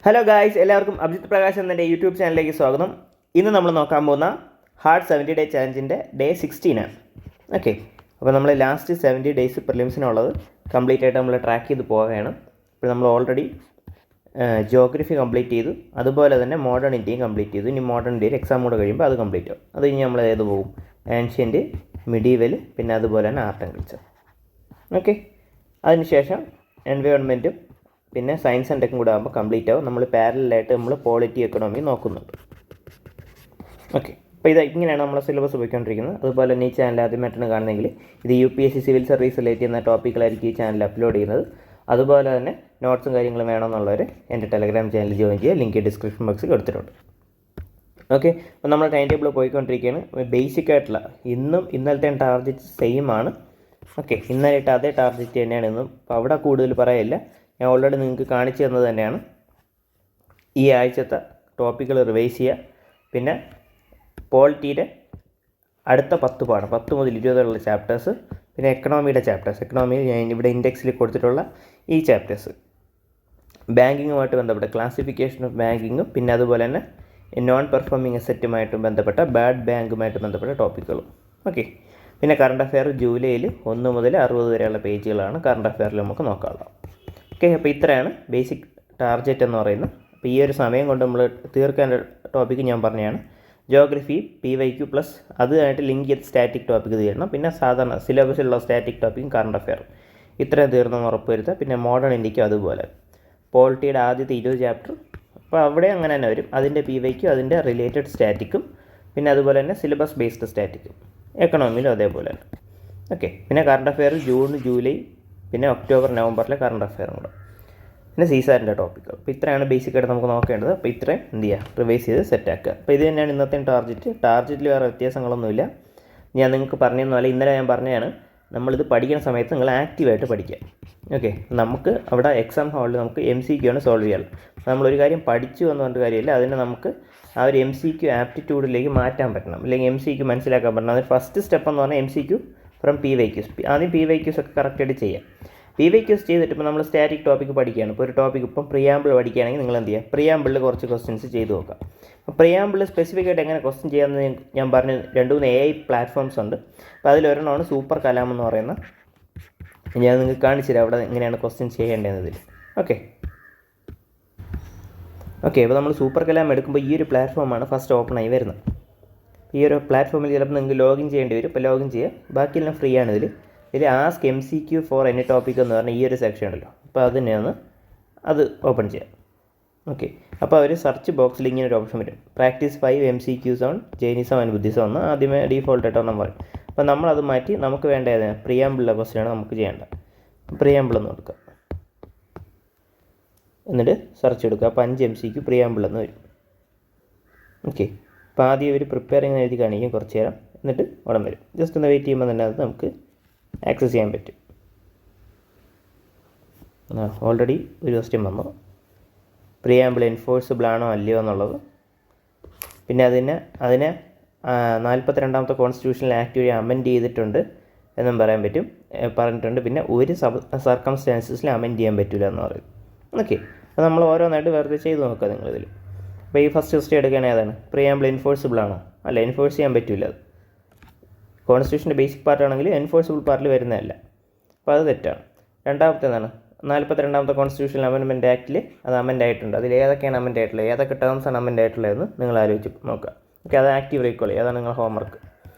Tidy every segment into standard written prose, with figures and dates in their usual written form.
Hello guys, എല്ലാവർക്കും അഭിജിത്ത് പ്രകാശ് എന്ന YouTube ചാനലിലേക്ക് സ്വാഗതം. ഇന്ന് നമ്മൾ നോക്കാൻ പോകുന്ന ഹാർഡ് 70 ഡേ ചാലഞ്ചിൻ്റെ ഡേ 16 ആണ്. ഓക്കെ, അപ്പോൾ നമ്മൾ ലാസ്റ്റ് 70 ഡേയ്സ് പ്രിലിംസിനുള്ളത് കംപ്ലീറ്റ് ആയിട്ട് നമ്മൾ ട്രാക്ക് ചെയ്ത് പോവുകയാണ്. ഇപ്പോൾ നമ്മൾ ഓൾറെഡി ജോഗ്രഫി കംപ്ലീറ്റ് ചെയ്തു, അതുപോലെ തന്നെ മോഡേൺ ഇന്ത്യയും കംപ്ലീറ്റ് ചെയ്തു. ഇനി മോഡേൺ ഇന്ത്യയിൽ എക്സാം കൂടെ കഴിയുമ്പോൾ അത് കംപ്ലീറ്റ് ആവും. അത് ഇനി നമ്മൾ ഏത് പോകും? ആൻഷ്യൻറ്റ്, മിഡീവൽ, പിന്നെ അതുപോലെ തന്നെ ആർട്ട് ആൻഡ് കൾച്ചർ. ഓക്കെ, അതിനുശേഷം എൻവയോൺമെൻറ്റും പിന്നെ സയൻസ് ആൻഡ് ടെക്കും കൂടെ ആകുമ്പോൾ കംപ്ലീറ്റ് ആവും. നമ്മൾ പാരലായിട്ട് നമ്മൾ പോളിറ്റി എക്കണോമി നോക്കുന്നുണ്ട്. ഓക്കെ, അപ്പോൾ ഇങ്ങനെയാണ് നമ്മളെ സിലബസ് പോയിക്കൊണ്ടിരിക്കുന്നത്. അതുപോലെ തന്നെ ഈ ചാനൽ ആദ്യമായിട്ടാണ് കാണുന്നതെങ്കിൽ ഇത് UPSC സിവിൽ സർവീസ് റിലേറ്റ് ചെയ്യുന്ന ടോപ്പിക്കുകളായിരിക്കും ഈ ചാനൽ അപ്ലോഡ് ചെയ്യുന്നത്. അതുപോലെ തന്നെ നോട്ട്സും കാര്യങ്ങളും വേണമെന്നുള്ളവർ എൻ്റെ ടെലഗ്രാം ചാനൽ ജോയിൻ ചെയ്യുക. ലിങ്ക് ഡിസ്ക്രിപ്ഷൻ ബോക്സിൽ കൊടുത്തിട്ടുണ്ട്. ഓക്കെ, അപ്പോൾ നമ്മൾ ടൈം ടേബിൾ പോയിക്കൊണ്ടിരിക്കുകയാണ്. ബേസിക് ആയിട്ടുള്ള ഇന്നും ഇന്നലത്തെ ടാർഗറ്റ് സെയിം ആണ്. ഓക്കെ, ഇന്നലെ അതേ ടാർഗറ്റ് തന്നെയാണ് ഇന്നും. അപ്പോൾ അവിടെ കൂടുതൽ പറയില്ല, ഞാൻ ഓൾറെഡി നിങ്ങൾക്ക് കാണിച്ചു തന്നത് തന്നെയാണ്. ഈ ആഴ്ചത്തെ ടോപ്പിക്കുകൾ റിവൈസ് ചെയ്യുക. പിന്നെ പോളിറ്റിയുടെ അടുത്ത 10 പാഠം 10 മുതൽ 20 ഉള്ള ചാപ്റ്റേഴ്സ്, പിന്നെ എക്കണോമിയുടെ ചാപ്റ്റേഴ്സ്. എക്കണോമിയിൽ ഞാൻ ഇവിടെ ഇൻഡെക്സിൽ കൊടുത്തിട്ടുള്ള ഈ ചാപ്റ്റേഴ്സ്, ബാങ്കിങ്ങുമായിട്ട് ബന്ധപ്പെട്ട ക്ലാസിഫിക്കേഷൻ ഓഫ് ബാങ്കിങ്ങും, പിന്നെ അതുപോലെ തന്നെ നോൺ പെർഫോമിംഗ് അസറ്റുമായിട്ടും ബന്ധപ്പെട്ട ബാഡ് ബാങ്കുമായിട്ട് ബന്ധപ്പെട്ട ടോപ്പിക്കുകളും. ഓക്കെ, പിന്നെ കറണ്ട് അഫെയർ ജൂലൈയിൽ 1 മുതൽ 60 വരെയുള്ള പേജുകളാണ് കറണ്ട് അഫെയറിൽ നമുക്ക് നോക്കാനുള്ളത്. ഓക്കെ, അപ്പോൾ ഇത്രയാണ് ബേസിക് ടാർഗറ്റ് എന്ന് പറയുന്നത്. അപ്പോൾ ഈ ഒരു സമയം കൊണ്ട് നമ്മൾ തീർക്കേണ്ട ടോപ്പിക്ക് ഞാൻ പറഞ്ഞതാണ്. ജോഗ്രഫി PYQ പ്ലസ് അതുമായിട്ട് ലിങ്ക് ചെയ്ത് സ്റ്റാറ്റിക് ടോപ്പിക്ക് തീരണം. പിന്നെ സാധാരണ സിലബസിലുള്ള സ്റ്റാറ്റിക് ടോപ്പിക്കും കറണ്ട് അഫെയർ ഇത്രയും തീർന്നെന്ന് ഉറപ്പ് വരുത്തുക. പിന്നെ മോഡേൺ ഇന്ത്യക്കും അതുപോലെ പോളിറ്റിയുടെ ആദ്യത്തെ 20 ചാപ്റ്റർ, അപ്പോൾ അവിടെ അങ്ങനെ തന്നെ വരും. അതിൻ്റെ PYQ, അതിൻ്റെ റിലേറ്റഡ് സ്റ്റാറ്റിക്കും, പിന്നെ അതുപോലെ തന്നെ സിലബസ് ബേസ്ഡ് സ്റ്റാറ്റിക്കും. എക്കണോമിയിലും അതേപോലെ തന്നെ. ഓക്കെ, പിന്നെ കറണ്ട് അഫെയർ ജൂൺ, ജൂലൈ, പിന്നെ ഒക്ടോബർ, നവംബറിലെ കറണ്ട് അഫെയറും കൂടെ, പിന്നെ സീസാറിൻ്റെ ടോപ്പിക്കുകൾ. അപ്പോൾ ഇത്രയാണ് ബേസിക്കായിട്ട് നമുക്ക് നോക്കേണ്ടത്. അപ്പോൾ ഇത്രയും എന്ത് ചെയ്യുക, റിവൈസ് ചെയ്ത് സെറ്റാക്കുക. അപ്പോൾ ഇത് തന്നെയാണ് ഇന്നത്തെ ടാർഗറ്റിൽ വേറെ വ്യത്യാസങ്ങളൊന്നുമില്ല. ഞാൻ നിങ്ങൾക്ക് പറഞ്ഞതെന്നല്ല, ഇന്നലെ ഞാൻ പറഞ്ഞതാണ്, നമ്മളിത് പഠിക്കുന്ന സമയത്ത് നിങ്ങൾ ആക്റ്റീവായിട്ട് പഠിക്കുക. ഓക്കെ, നമുക്ക് അവിടെ എക്സാം ഹാളിൽ നമുക്ക് MCQ ആണ് സോൾവ് ചെയ്യാനുള്ളത്. നമ്മളൊരു കാര്യം പഠിച്ചു എന്ന് പറഞ്ഞിട്ട് കാര്യമില്ല, അതിനെ നമുക്ക് ആ ഒരു MCQ ആപ്റ്റിറ്റ്യൂഡിലേക്ക് മാറ്റാൻ പറ്റണം, അല്ലെങ്കിൽ MCQ മനസ്സിലാക്കാൻ പറ്റണം. അതിന് ഫസ്റ്റ് സ്റ്റെപ്പ് എന്ന് പറഞ്ഞാൽ MCQ ഫ്രം PYQs. ആദ്യം PYQs ഒക്കെ കറക്റ്റായിട്ട് ചെയ്യാം. PYQs ചെയ്തിട്ട് ഇപ്പോൾ നമ്മൾ സ്റ്റാറ്റിക് ടോപ്പിക്ക് പഠിക്കുകയാണ്. ഇപ്പോൾ ഒരു ടോപ്പിക്ക് ഇപ്പം പ്രിയാമ്പിൾ പഠിക്കുകയാണെങ്കിൽ നിങ്ങൾ എന്ത് ചെയ്യുക, പ്രിയാമ്പിളിൽ കുറച്ച് ക്വസ്റ്റ്യൻസ് ചെയ്ത് നോക്കാം. അപ്പോൾ പ്രിയാമ്പിൾ സ്പെസിഫിക് ആയിട്ട് എങ്ങനെ ക്വസ്റ്റ്യൻ ചെയ്യാമെന്ന് ഞാൻ പറഞ്ഞു. 2-3 AI പ്ലാറ്റ്ഫോംസ് ഉണ്ട്. അപ്പോൾ അതിലൊരെണ്ണമാണ് സൂപ്പർ കലാം എന്ന് പറയുന്ന. ഞാൻ നിങ്ങൾക്ക് കാണിച്ചു തരാം അവിടെ എങ്ങനെയാണ് ക്വസ്റ്റ്യൻ ചെയ്യേണ്ടതെന്നതിൽ. ഓക്കെ, അപ്പോൾ നമ്മൾ സൂപ്പർ കലാം എടുക്കുമ്പോൾ ഈ ഒരു പ്ലാറ്റ്ഫോമാണ് ഫസ്റ്റ് ഓപ്പൺ ആയി വരുന്നത്. ഈ ഒരു പ്ലാറ്റ്ഫോമിൽ ചിലപ്പോൾ നിങ്ങൾക്ക് ലോഗിൻ ചെയ്യേണ്ടി വരും. ഇപ്പോൾ ലോഗിൻ ചെയ്യുക, ബാക്കിയെല്ലാം ഫ്രീ ആണ്. ഇതിൽ ask MCQ for any topic എന്ന് പറഞ്ഞാൽ ഈ ഒരു സെക്ഷൻ ഉണ്ടല്ലോ, അപ്പോൾ അതിനെയാണ് അത് ഓപ്പൺ ചെയ്യാം. ഓക്കെ, അപ്പോൾ ഒരു സെർച്ച് ബോക്സിൽ ഇങ്ങനെ ഒരു ഓപ്ഷൻ വരും, practice 5 MCQs on Jainism and Buddhism എന്ന് ആദ്യമേ ഡീഫോൾട്ടായിട്ട് ഒന്നും പറയും. അപ്പോൾ നമ്മളത് മാറ്റി നമുക്ക് വേണ്ട ഏതാണ് പ്രിയാമ്പിളുള്ള ക്വസ്റ്റ്യനാണ് നമുക്ക് ചെയ്യേണ്ടത്. പ്രിയാമ്പിൾ എന്ന് കൊടുക്കുക, എന്നിട്ട് സെർച്ച് എടുക്കുക. അപ്പോൾ 5 MCQ പ്രിയാമ്പിൾ എന്ന് വരും. ഓക്കെ, അപ്പോൾ ആദ്യം ഒരു പ്രിപ്പയറിങ് എഴുതി കാണിക്കും കുറച്ച് നേരം, എന്നിട്ട് ഉടൻ വരും. ജസ്റ്റ് ഒന്ന് വെയിറ്റ് ചെയ്യുമ്പോൾ തന്നെ അത് നമുക്ക് ആക്സസ് ചെയ്യാൻ പറ്റും. ഓൾറെഡി ഒരു ക്വസ്റ്റ്യൻ വന്നു, പ്രിയാമ്പിൾ എൻഫോഴ്സിബിൾ ആണോ അല്ലയോ എന്നുള്ളത്. പിന്നെ അതിനെ 42ാമത്തെ കോൺസ്റ്റിറ്റ്യൂഷണൽ ആക്ട് വഴി അമെൻഡ് ചെയ്തിട്ടുണ്ട് എന്നും പറഞ്ഞിട്ടുണ്ട്. പിന്നെ ഒരു സർക്കംസ്റ്റാൻസസിൽ അമെൻഡ് ചെയ്യാൻ പറ്റില്ല എന്ന് പറയും. ഓക്കെ, അപ്പോൾ നമ്മൾ ഓരോന്നായിട്ട് വെറുതെ ചെയ്ത് നോക്കുക നിങ്ങളിതിൽ. അപ്പോൾ ഈ ഫസ്റ്റ് ക്വസ്റ്റ്യൻ എടുക്കുകയാണെങ്കിൽ ഏതാണ്, പ്രിയാമ്പിൾ എൻഫോഴ്സിബിൾ ആണോ? അല്ല, എൻഫോഴ്സ് ചെയ്യാൻ പറ്റില്ല. അത് കോൺസ്റ്റിറ്റ്യൂഷൻ്റെ ബേസിക് പാർട്ടാണെങ്കിൽ എൻഫോഴ്സിബിൾ പാർട്ടിൽ വരുന്നതല്ല, അപ്പോൾ അത് തെറ്റാണ്. രണ്ടാമത്തേതാണ് 42ാമത്തെ കോൺസ്റ്റിറ്റ്യൂഷണൽ അമെൻമെൻറ്റ് ആക്റ്റിൽ അത് അമെൻഡ് ആയിട്ടുണ്ട്. അതിൽ ഏതൊക്കെയാണ് അമെൻഡ് ആയിട്ടുള്ളത്, ഏതൊക്കെ ടേംസാണ് അമെൻഡ് ആയിട്ടുള്ളതെന്ന് നിങ്ങൾ ആലോചിച്ച് നോക്കുക. ഓക്കെ, അത് ആക്റ്റീവ് റീക്കോൾ ചെയ്യുക, അതാണ് നിങ്ങളുടെ ഹോംവർക്ക്.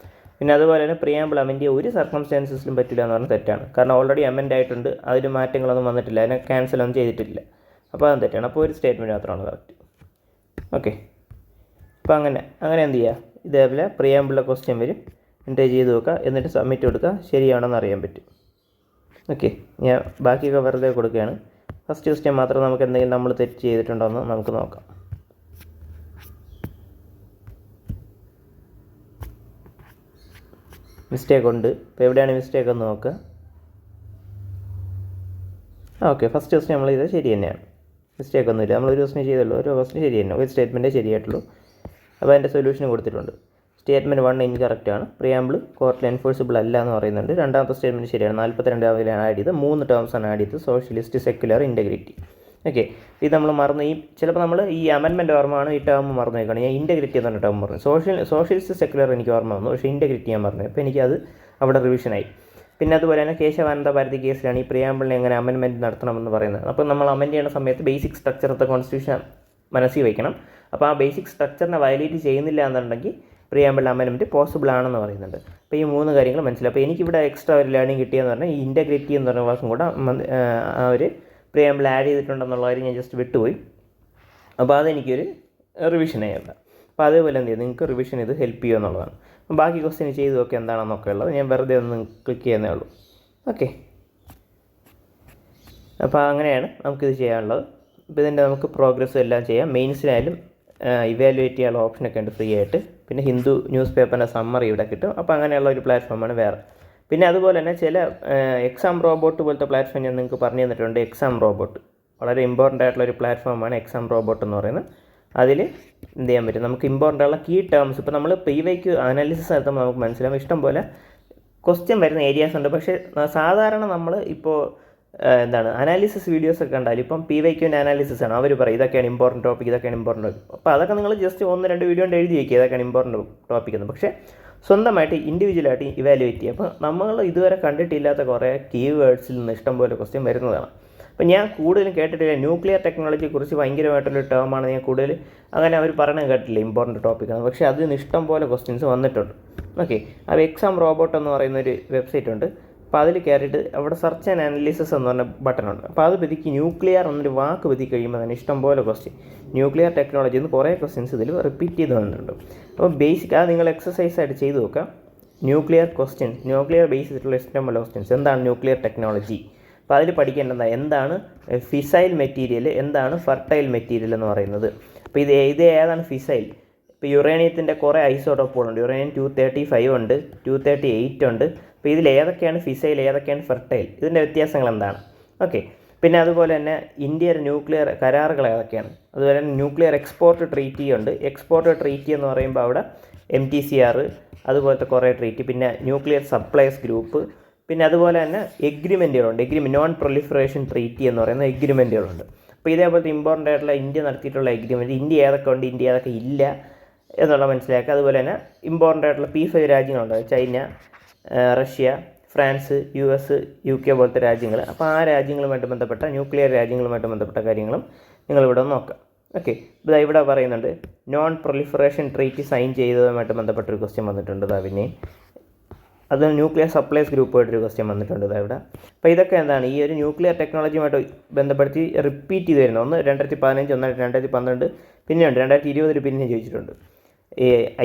പിന്നെ അതുപോലെ തന്നെ പ്രിയാമ്പിൾ അമെൻഡ് ചെയ്യുക ഒരു സർക്കംസ്റ്റാൻസസിലും പറ്റില്ല എന്ന് പറഞ്ഞാൽ തെറ്റാണ്. കാരണം ഓൾറെഡി അമെൻഡ് ആയിട്ടുണ്ട്, അതിൽ മാറ്റങ്ങളൊന്നും വന്നിട്ടില്ല, അതിനെ ക്യാൻസലൊന്നും ചെയ്തിട്ടില്ല. അപ്പോൾ അതും തെറ്റാണ്. അപ്പോൾ ഒരു സ്റ്റേറ്റ്മെൻറ്റ് മാത്രമാണ് കറക്റ്റ്. ഓക്കെ, അപ്പോൾ അങ്ങനെ എന്ത് ചെയ്യുക, ഇതേപോലെ പ്രിയാമ്പിളിലെ ക്വസ്റ്റ്യൻ വരും, എൻ്റർ ചെയ്ത് നോക്കുക, എന്നിട്ട് സബ്മിറ്റ് കൊടുക്കുക, ശരിയാണെന്ന് അറിയാൻ പറ്റും. ഓക്കെ, ഞാൻ ബാക്കിയൊക്കെ വെറുതെ കൊടുക്കുകയാണ്. ഫസ്റ്റ് ക്വസ്റ്റ്യൻ മാത്രം നമുക്ക് എന്തെങ്കിലും നമ്മൾ തെറ്റ് ചെയ്തിട്ടുണ്ടോ എന്ന് നമുക്ക് നോക്കാം. മിസ്റ്റേക്ക് ഉണ്ട്, ഇപ്പോൾ എവിടെയാണ് മിസ്റ്റേക്ക് എന്ന് നോക്കുക. ഓക്കെ, ഫസ്റ്റ് ക്വസ്റ്റ്യൻ നമ്മൾ ചെയ്തത് ശരി തന്നെയാണ്, മിസ്റ്റേക്ക് ഒന്നുമില്ല. നമ്മൾ ഒരു ക്വസ്റ്റ്യൻ ചെയ്തുള്ളൂ, ഓരോ ക്വസ്റ്റ്യൻ ശരി തന്നെ, ഒരു സ്റ്റേറ്റ്മെൻറ്റേ ശരിയായിട്ടുള്ളൂ. അപ്പോൾ അതിൻ്റെ സൊല്യൂഷൻ കൊടുത്തിട്ടുണ്ട്. സ്റ്റേറ്റ്മെൻറ്റ് 1 ഇൻകറക്റ്റാണ്, പ്രിയാമ്പിൾ കോർട്ടിൽ എൻഫോഴ്സിബിൾ അല്ല എന്ന് പറയുന്നുണ്ട്. രണ്ടാമത്തെ സ്റ്റേറ്റ്മെൻറ്റ് ശരിയാണ്, 42 ആഡ് ചെയ്ത് 3 ടേംസാണ് ആഡ് ചെയ്തത്, സോഷ്യലിസ്റ്റ്, സെക്യുലർ, ഇൻറ്റഗ്രിറ്റി. ഓക്കെ, ഇത് നമ്മൾ മറന്നു. ചിലപ്പോൾ നമ്മൾ ഈ അമെൻമെൻറ്റ് ഓർമ്മയാണ് ഈ ടേം മറന്നു വയ്ക്കണം. ഞാൻ ഇൻറ്റഗ്രിറ്റി എന്ന് പറഞ്ഞ ടേം പറഞ്ഞു. സോഷ്യലിസ്റ്റ് സെക്യുലർ എനിക്ക് ഓർമ്മ വന്നു, പക്ഷേ ഇൻറ്റഗ്രിറ്റി ഞാൻ പറഞ്ഞു. അപ്പോൾ എനിക്കത് അവിടെ റിവിഷനായി. പിന്നെ അതുപോലെ തന്നെ കേശവാനന്ദ ഭാരതി കേസിലാണ് ഈ പ്രിയാമ്പിളിനെ എങ്ങനെ അമെൻമെൻറ്റ് നടത്തണമെന്ന് പറയുന്നത്. അപ്പോൾ നമ്മൾ അമെൻഡ് ചെയ്യുന്ന സമയത്ത് basic structure of the constitution മനസ്സിൽ വയ്ക്കണം. അപ്പോൾ ആ ബേസിക് സ്ട്രക്ചറിനെ വയലേറ്റ് ചെയ്യുന്നില്ല എന്നുണ്ടെങ്കിൽ പ്രിയാമ്പിൾ അമെൻമെൻറ്റ് പോസിബിൾ ആണെന്ന് പറയുന്നുണ്ട്. അപ്പോൾ ഈ 3 കാര്യങ്ങൾ മനസ്സിലായി. അപ്പോൾ എനിക്കിവിടെ എക്സ്ട്രാ ഒരു ലേണിംഗ് കിട്ടിയെന്ന് പറഞ്ഞാൽ ഈ ഇൻറ്റഗ്രിറ്റി എന്ന് പറഞ്ഞ വാക്കും കൂടെ ആ ഒരു പ്രിയാമ്പിൾ ആഡ് ചെയ്തിട്ടുണ്ടെന്നുള്ള കാര്യം ഞാൻ ജസ്റ്റ് വിട്ടുപോയി. അപ്പോൾ അതെനിക്കൊരു റിവിഷനായി അവിടെ. അപ്പോൾ അതേപോലെ എന്ത് ചെയ്യും, നിങ്ങൾക്ക് റിവിഷൻ ഇത് ഹെൽപ്പ് ചെയ്യുക എന്നുള്ളതാണ്. അപ്പോൾ ബാക്കി ക്വസ്റ്റ്യൻ ചെയ്ത് നോക്കുക എന്താണെന്നൊക്കെ ഉള്ളത് ഞാൻ വെറുതെ ഒന്ന് ക്ലിക്ക് ചെയ്യുന്നേ ഉള്ളൂ. ഓക്കെ, അപ്പോൾ അങ്ങനെയാണ് നമുക്കിത് ചെയ്യാനുള്ളത്. ഇപ്പോൾ ഇതിൻ്റെ നമുക്ക് പ്രോഗ്രസ്സും എല്ലാം ചെയ്യാം. മെയിൻസിനായാലും ഇവാലുവേറ്റ് ചെയ്യാനുള്ള ഓപ്ഷനൊക്കെ ഉണ്ട് ഫ്രീ ആയിട്ട്. പിന്നെ ഹിന്ദു ന്യൂസ് പേപ്പറിൻ്റെ സമ്മറി ഇവിടെ കിട്ടും. അപ്പോൾ അങ്ങനെയുള്ള ഒരു പ്ലാറ്റ്ഫോമാണ് വേറെ. പിന്നെ അതുപോലെ തന്നെ ചില എക്സാം റോബോട്ട് പോലത്തെ പ്ലാറ്റ്ഫോം ഞാൻ നിങ്ങൾക്ക് പറഞ്ഞു തന്നിട്ടുണ്ട്. എക്സാം റോബോട്ട് വളരെ ഇമ്പോർട്ടൻ്റ് ആയിട്ടുള്ളൊരു പ്ലാറ്റ്ഫോമാണ് എക്സാം റോബോട്ട് എന്ന് പറയുന്നത്. അതിൽ എന്ത് ചെയ്യാൻ പറ്റും, നമുക്ക് ഇമ്പോർട്ടൻ്റ് ആയിട്ടുള്ള കീ ടേംസ് ഇപ്പോൾ നമ്മൾ PYQ അനാലിസിസ് നടത്തുമ്പോൾ നമുക്ക് മനസ്സിലാവും ഇഷ്ടം പോലെ ക്വസ്റ്റ്യൻ വരുന്ന ഏരിയാസ് ഉണ്ട്. പക്ഷേ സാധാരണ നമ്മൾ ഇപ്പോൾ അനാലിസിസ് വീഡിയോസൊക്കെ കണ്ടാൽ ഇപ്പം PYQൻ്റെ അനാലിസിസ് ആണ്. അവർ പറയും ഇതൊക്കെയാണ് ഇമ്പോർട്ടൻറ്റ് ടോപ്പിക്, ഇതൊക്കെയാണ് ഇമ്പോർട്ടൻറ്റ് ടോപ്പിക്. അപ്പോൾ അതൊക്കെ നിങ്ങൾ ജസ്റ്റ് 1-2 വീഡിയോ കൊണ്ട് എഴുതി വയ്ക്കുക ഇതൊക്കെയാണ് ഇമ്പോർട്ടൻറ്റ് ടോപ്പിക് എന്ന്. പക്ഷേ സ്വന്തമായിട്ട് ഇൻഡിവിജ്വലായിട്ട് ഇവാലുവേറ്റ് ചെയ്യുക. അപ്പോൾ നമ്മൾ ഇതുവരെ കണ്ടിട്ടില്ലാത്ത കുറേ കീവേഡ്സിൽ നിന്ന് ഇഷ്ടം പോലെ ക്വസ്റ്റ്യൻ വരുന്നതാണ്. അപ്പോൾ ഞാൻ കൂടുതലും കേട്ടിട്ടില്ല. ന്യൂക്ലിയർ ടെക്നോളജിയെക്കുറിച്ച് ഭയങ്കരമായിട്ടുള്ളൊരു ടേമാണ് ഞാൻ കൂടുതൽ അങ്ങനെ അവർ പറയണത് കേട്ടില്ല, ഇമ്പോർട്ടൻറ്റ് ടോപ്പിക്കാണ്. പക്ഷേ അതിൽ നിന്ന് ഇഷ്ടം പോലെ ക്വസ്റ്റ്യൻസ് വന്നിട്ടുണ്ട്. ഓക്കെ, അപ്പോൾ എക്സാം റോബോട്ട് എന്ന് പറയുന്നൊരു വെബ്സൈറ്റ് ഉണ്ട്. അപ്പോൾ അതിൽ കയറിയിട്ട് അവിടെ സെർച്ച് ആൻഡ് അനാലിസിസ് എന്ന് പറഞ്ഞ ബട്ടണുണ്ട്. അപ്പോൾ അത് പതിക്ക് ന്യൂക്ലിയർ എന്നൊരു വാക്ക് പതി കഴിയുമ്പോൾ തന്നെ ഇഷ്ടം പോലെ ക്വസ്റ്റ്യൻ ന്യൂക്ലിയർ ടെക്നോളജി എന്ന് കുറേ ക്വസ്റ്റ്യൻസ് ഇതിൽ റിപ്പീറ്റ് ചെയ്ത് വന്നിട്ടുണ്ട്. അപ്പോൾ ബേസിക് അത് നിങ്ങൾ എക്സസൈസ് ആയിട്ട് ചെയ്ത് നോക്കുക. ന്യൂക്ലിയർ ക്വസ്റ്റ്യൻസ്, ന്യൂക്ലിയർ ബേസ് ചെയ്തിട്ടുള്ള ഇഷ്ടം പോലെ ക്വസ്റ്റ്യൻസ്. എന്താണ് ന്യൂക്ലിയർ ടെക്നോളജി? അപ്പോൾ അതിൽ പഠിക്കേണ്ടത് എന്താണ് ഫിസൈൽ മെറ്റീരിയൽ, എന്താണ് ഫർട്ടൈൽ മെറ്റീരിയൽ എന്ന് പറയുന്നത്. അപ്പോൾ ഇത് ഏതാണ് ഫിസൈൽ? ഇപ്പോൾ യുറേനിയത്തിൻ്റെ കുറേ ഐസോട്ടോപ്പുകളുണ്ട്. യുറേനിയം 235 ഉണ്ട്, 238 ഉണ്ട്. അപ്പോൾ ഇതിൽ ഏതൊക്കെയാണ് ഫിസൈൽ, ഏതൊക്കെയാണ് ഫെർട്ടൈൽ, ഇതിൻ്റെ വ്യത്യാസങ്ങൾ എന്താണ്? ഓക്കെ, പിന്നെ അതുപോലെ തന്നെ ഇന്ത്യയുടെ ന്യൂക്ലിയർ കരാറുകൾ ഏതൊക്കെയാണ്? അതുപോലെ തന്നെ ന്യൂക്ലിയർ എക്സ്പോർട്ട് ട്രീറ്റി ഉണ്ട്. എക്സ്പോർട്ട് ട്രീറ്റി എന്ന് പറയുമ്പോൾ അവിടെ MTCR അതുപോലത്തെ കുറേ ട്രീറ്റി, പിന്നെ ന്യൂക്ലിയർ സപ്ലൈസ് ഗ്രൂപ്പ്, പിന്നെ അതുപോലെ തന്നെ എഗ്രിമെൻറ്റുകളുണ്ട്. നോൺ പ്രൊലിഫറേഷൻ ട്രീറ്റി എന്ന് പറയുന്ന എഗ്രിമെൻറ്റുകളുണ്ട്. അപ്പോൾ ഇതേപോലത്തെ ഇമ്പോർട്ടൻ്റ് ആയിട്ടുള്ള ഇന്ത്യ നടത്തിയിട്ടുള്ള എഗ്രിമെൻറ്റ്, ഇന്ത്യ ഏതൊക്കെ ഉണ്ട്, ഇന്ത്യ ഏതൊക്കെ ഇല്ല എന്നുള്ള മനസ്സിലാക്കുക. അതുപോലെ തന്നെ ഇമ്പോർട്ടൻ്റ് ആയിട്ടുള്ള P5 രാജ്യങ്ങളുണ്ട്, China, Russia, France, US, UK പോലത്തെ രാജ്യങ്ങൾ. അപ്പോൾ ആ രാജ്യങ്ങളുമായിട്ട് ബന്ധപ്പെട്ട ന്യൂക്ലിയർ രാജ്യങ്ങളുമായിട്ട് ബന്ധപ്പെട്ട കാര്യങ്ങളും നിങ്ങളിവിടെ നോക്കാം. ഓക്കെ, ഇവിടെ പറയുന്നുണ്ട് നോൺ പ്രൊലിഫറേഷൻ ട്രീറ്റി സൈൻ ചെയ്തതുമായിട്ട് ബന്ധപ്പെട്ടൊരു ക്വസ്റ്റ്യൻ വന്നിട്ടുണ്ട്. പിന്നെ അത് ന്യൂക്ലിയർ സപ്ലൈസ് ഗ്രൂപ്പായിട്ടൊരു ക്വസ്റ്റ്യൻ വന്നിട്ടുണ്ട് ഇവിടെ. അപ്പോൾ ഇതൊക്കെ എന്താണ് ഈ ഒരു ന്യൂക്ലിയർ ടെക്നോളജിയുമായിട്ട് ബന്ധപ്പെടുത്തി റിപ്പീറ്റ് ചെയ്ത് വരുന്നത്. ഒന്ന് 2015, ഒന്ന് 2012, പിന്നെയുണ്ട് 2020 പിന്നെ ചോദിച്ചിട്ടുണ്ട്.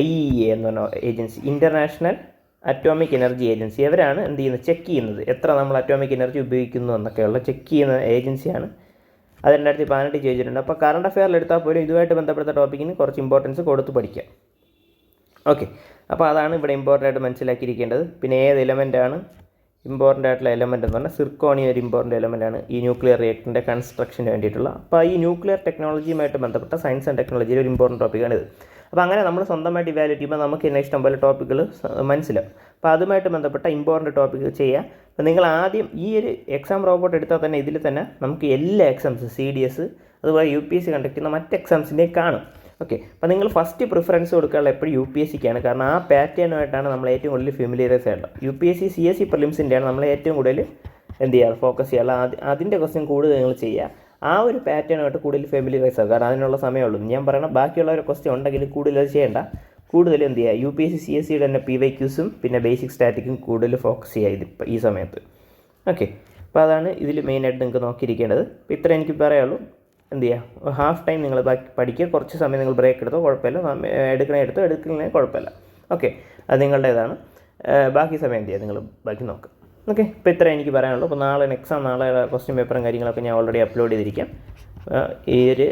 IAEA എന്ന് പറഞ്ഞ agency, international atomic energy agency. അവരാണ് എന്ത് ചെയ്യുന്നത്, ചെക്ക് ചെയ്യുന്നത് എത്ര നമ്മൾ അറ്റോമിക് എനർജി ഉപയോഗിക്കുന്നു എന്നൊക്കെയുള്ള ചെക്ക് ചെയ്യുന്ന ഏജൻസിയാണ്. അത് 2018 ചോദിച്ചിട്ടുണ്ട്. അപ്പോൾ കറണ്ട് അഫെയറിൽ എടുത്താൽ പോലും ഇതുമായിട്ട് ബന്ധപ്പെട്ട ടോപ്പിക്കിന് കുറച്ച് ഇമ്പോർട്ടൻസ് കൊടുത്ത് പഠിക്കാം. ഓക്കെ, അപ്പോൾ അതാണ് ഇവിടെ ഇമ്പോർട്ടൻ്റ് ആയിട്ട് മനസ്സിലാക്കിയിരിക്കേണ്ടത്. പിന്നെ ഏത് എലമെൻറ്റാണ് ഇമ്പോർട്ടൻ്റ് ആയിട്ടുള്ള എലമെൻ്റ് എന്ന് പറഞ്ഞാൽ സിർക്കോണിയം ഒരു ഇമ്പോർട്ടൻ്റ് എലമെൻറ്റാണ് ഈ ന്യൂക്ലിയർ റിയാക്ടറിൻ്റെ കൺസ്ട്രക്ഷന് വേണ്ടിയിട്ടുള്ള. അപ്പോൾ ഈ ന്യൂക്ലിയർ ടെക്നോളജിയുമായിട്ട് ബന്ധപ്പെട്ട സയൻസ് ആൻഡ് ടെക്നോളജിയിൽ ഒരു ഇമ്പോർട്ടൻ്റ് ടോപ്പിക്കാണിത്. അപ്പോൾ അങ്ങനെ നമ്മൾ സ്വന്തമായിട്ട് ഇവാലുവേറ്റ് ചെയ്യുമ്പോൾ നമുക്ക് തന്നെ ഇഷ്ടം പോലെ ടോപ്പിക്കുകൾ മനസ്സിലാവും. അപ്പോൾ അതുമായിട്ട് ബന്ധപ്പെട്ട ഇമ്പോർട്ടൻ്റ് ടോപ്പിക്ക് ചെയ്യുക. അപ്പോൾ നിങ്ങൾ ആദ്യം ഈ ഒരു എക്സാം റോബോട്ട് എടുത്താൽ തന്നെ ഇതിൽ തന്നെ നമുക്ക് എല്ലാ എക്സാംസ് CDS അതുപോലെ UPSC കണ്ടക്ട് ചെയ്യുന്ന മറ്റ് എക്സാംസിൻ്റെയും കാണും. ഓക്കെ, അപ്പോൾ നിങ്ങൾ ഫസ്റ്റ് പ്രിഫറൻസ് കൊടുക്കാനുള്ള എപ്പോഴും UPSCക്കാണ്. കാരണം ആ പാറ്റേണുമായിട്ടാണ് നമ്മൾ ഏറ്റവും കൂടുതൽ ഫെമിലിയറൈസ് ആയിട്ടുള്ളത്. UPSC CSE പ്രിലിംസിൻ്റെയാണ് നമ്മൾ ഏറ്റവും കൂടുതൽ എന്ത് ചെയ്യുക, ഫോക്കസ് ചെയ്യുക. അതിൻ്റെ ക്വസ്റ്റ്യൻ കൂടുതൽ നിങ്ങൾ ചെയ്യുക. ആ ഒരു പാറ്റേണുമായിട്ട് കൂടുതൽ ഫെമിലിയറൈസ് ആകുക. കാരണം അതിനുള്ള സമയമുള്ളൂ. ഞാൻ പറയണം ബാക്കിയുള്ള ഒരു ക്വസ്റ്റ്യൻ ഉണ്ടെങ്കിൽ കൂടുതൽ അത് ചെയ്യേണ്ട. കൂടുതൽ എന്ത് ചെയ്യുക, UPSC CSEയുടെ തന്നെ PYQസും പിന്നെ ബേസിക് സ്റ്റാറ്റിക്കും കൂടുതൽ ഫോക്കസ് ചെയ്യുക ഇതിപ്പോൾ ഈ സമയത്ത്. ഓക്കെ, അപ്പോൾ അതാണ് ഇതിൽ മെയിനായിട്ട് നിങ്ങൾക്ക് നോക്കിയിരിക്കേണ്ടത്. അപ്പോൾ ഇത്ര എനിക്ക് പറയാനുള്ളൂ. എന്ത് ചെയ്യുക, ഹാഫ് ടൈം നിങ്ങൾ പഠിക്കുക, കുറച്ച് സമയം നിങ്ങൾ ബ്രേക്ക് എടുത്തോ കുഴപ്പമില്ല, എടുക്കണേ കുഴപ്പമില്ല. ഓക്കെ, അത് നിങ്ങളുടേതാണ്. ബാക്കി സമയം എന്ത് ചെയ്യുക, നിങ്ങൾ ബാക്കി നോക്കുക. ഓക്കെ, ഇപ്പോൾ ഇത്ര എനിക്ക് പറയാനുള്ളൂ. അപ്പോൾ നാളെ ക്വസ്റ്റ്യൻ പേപ്പറും കാര്യങ്ങളൊക്കെ ഞാൻ ഓൾറെഡി അപ്ലോഡ് ചെയ്തിരിക്കാം. ഈ ഒരു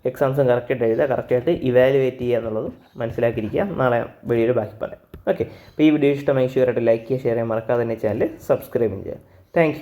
എക്സാംസും കറക്റ്റായിട്ട് എഴുതുക, കറക്റ്റായിട്ട് ഇവാലുവേറ്റ് ചെയ്യുക എന്നുള്ളതും മനസ്സിലാക്കിയിരിക്കുക. നാളെ വീഡിയോയിൽ ബാക്കി പറയാം. ഓക്കെ, അപ്പോൾ ഈ വീഡിയോ ഇഷ്ടമായി ഷുവറായിട്ട് ലൈക്ക് ചെയ്യുക, ഷെയർ ചെയ്യാൻ മറക്കാതെ തന്നെ ചാനൽ സബ്സ്ക്രൈബ് ചെയ്യുക. താങ്ക്